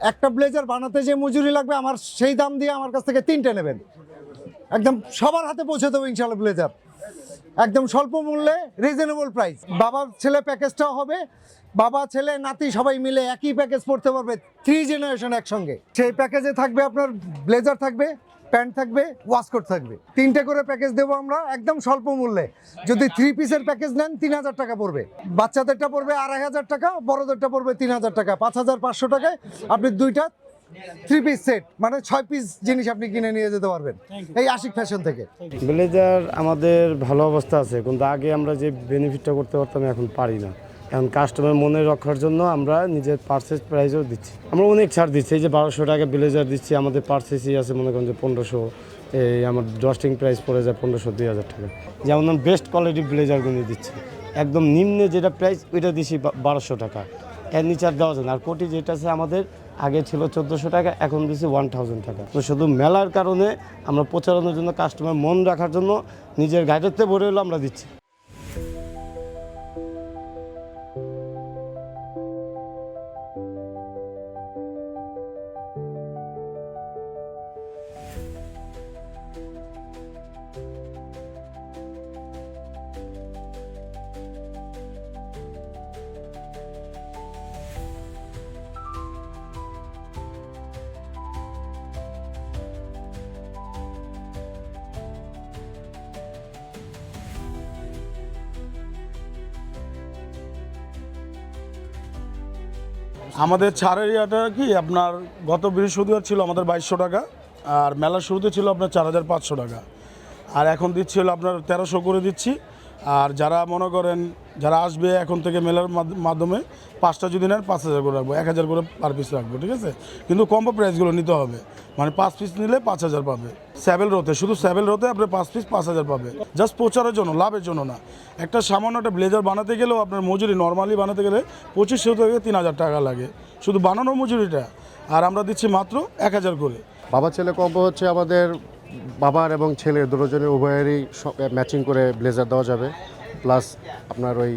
একটা ব্লেজার বানাতে যে মজুরি লাগবে আমার সেই দাম দিয়ে আমার কাছ থেকে 3টে নেবেন, একদম সবার হাতে পৌঁছে দেবো ইনশাল্লাহ। ব্লেজার একদম স্বল্প মূল্যে, রিজনেবল প্রাইস। বাবা ছেলে প্যাকেজটাও হবে, বাবা ছেলে নাতি সবাই মিলে একই প্যাকেজ পড়তে পারবে, 3 জেনারেশন একসঙ্গে। সেই প্যাকেজে থাকবে আপনার ব্লেজার থাকবে, প্যান্ট থাকবে, ওয়াশকোট থাকবে, 3টে করে প্যাকেজ দেবো আমরা একদম স্বল্প মূল্যে। যদি 3 পিসের প্যাকেজ নেন 3000 টাকা পড়বে, বাচ্চাদেরটা পড়বে 2500 টাকা, বড়দেরটা পড়বে 3000 টাকা। 5500 টাকায় আপনি 2টা 3 পিস সেট, মানে 6 পিস জিনিস আপনি কিনে নিয়ে যেতে পারবেন এই আশিক ফ্যাশন থেকে। ব্লেজার আমাদের ভালো অবস্থা আছে, কিন্তু আগে আমরা যে বেনিফিটটা করতে পারতাম এখন পারি না। এখন কাস্টমার মনে রক্ষার জন্য আমরা নিজের পার্সেস প্রাইসও দিচ্ছি, আমরা অনেক ছাড় দিচ্ছি। এই যে 1200 টাকা ব্লেজার দিচ্ছি, আমাদের পার্সেসই আছে মনে করেন যে 1500, এই আমার ডস্টিং প্রাইস পড়ে যায় 1500 2000 টাকা। যেমন বেস্ট কোয়ালিটি ব্লেজারগুলো দিচ্ছি, একদম নিম্নে যেটা প্রাইস ওইটা দিচ্ছি 1200 টাকা, এর নিচে আর দেওয়া যায় না। আর কোটি যেটা আছে আমাদের আগে ছিল 1400 টাকা, এখন দিচ্ছি 1000 টাকা। তো শুধু মেলার কারণে আমরা প্রচারণার জন্য, কাস্টমার মন রাখার জন্য নিজের গাইডেতে ভরে হলো আমরা দিচ্ছি। আমাদের ছাড়ের ইয়াটা কি আপনার গত বৃহস্পতিবার ছিল আমাদের 2200 টাকা, আর মেলার শুরুতে ছিল আপনার 4500 টাকা, আর এখন দিচ্ছি হলো আপনার 1300 করে দিচ্ছি। আর যারা মনে করেন যারা আসবে এখন থেকে মেলার মাধ্যমে 5টা যদি নেন 5000 করে রাখবো, 1000 করে পার পিস রাখবো, ঠিক আছে? কিন্তু কম্বো প্রাইসগুলো নিতে হবে, মানে 5 পিস নিলে 5000 পাবে। স্যাবেল রোতে, শুধু স্যাবেল রোতে আপনার 5 পিস 5000 পাবে, জাস্ট প্রচারের জন্য, লাভের জন্য না। একটা সামান্য একটা ব্লেজার বানাতে গেলেও আপনার মজুরি নর্মালি বানাতে গেলে 2500 থেকে 3000 টাকা লাগে, শুধু বানানোর মজুরিটা। আর আমরা দিচ্ছি মাত্র 1000 করে। বাবা ছেলে কম্বো হচ্ছে আমাদের বাবার এবং ছেলের দুজনের উভয়েরই ম্যাচিং করে ব্লেজার দেওয়া যাবে, প্লাস আপনার ওই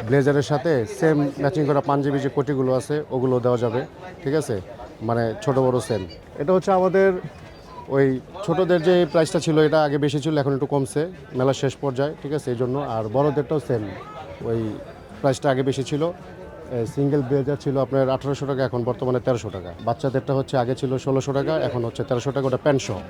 ব্লেজারের সাথে সেম ম্যাচিং করা পাঞ্জাবি যে কোটিগুলো আছে ওগুলো দেওয়া যাবে, ঠিক আছে? মানে ছোট বড় সেম। এটা হচ্ছে আমাদের ওই ছোটদের যে প্রাইসটা ছিল এটা আগে বেশি ছিল, এখন একটু কমছে মেলার শেষ পর্যায়ে, ঠিক আছে? এই জন্য। আর বড়দেরটাও সেম, ওই প্রাইসটা আগে বেশি ছিল। সিঙ্গেল ব্লেজার ছিল আপনার 1800 টাকা, এখন বর্তমানে 1300 টাকা। বাচ্চাদেরটা হচ্ছে আগে ছিল 1600 টাকা, এখন হচ্ছে 1300 টাকা, ওটা প্যান্ট সহ।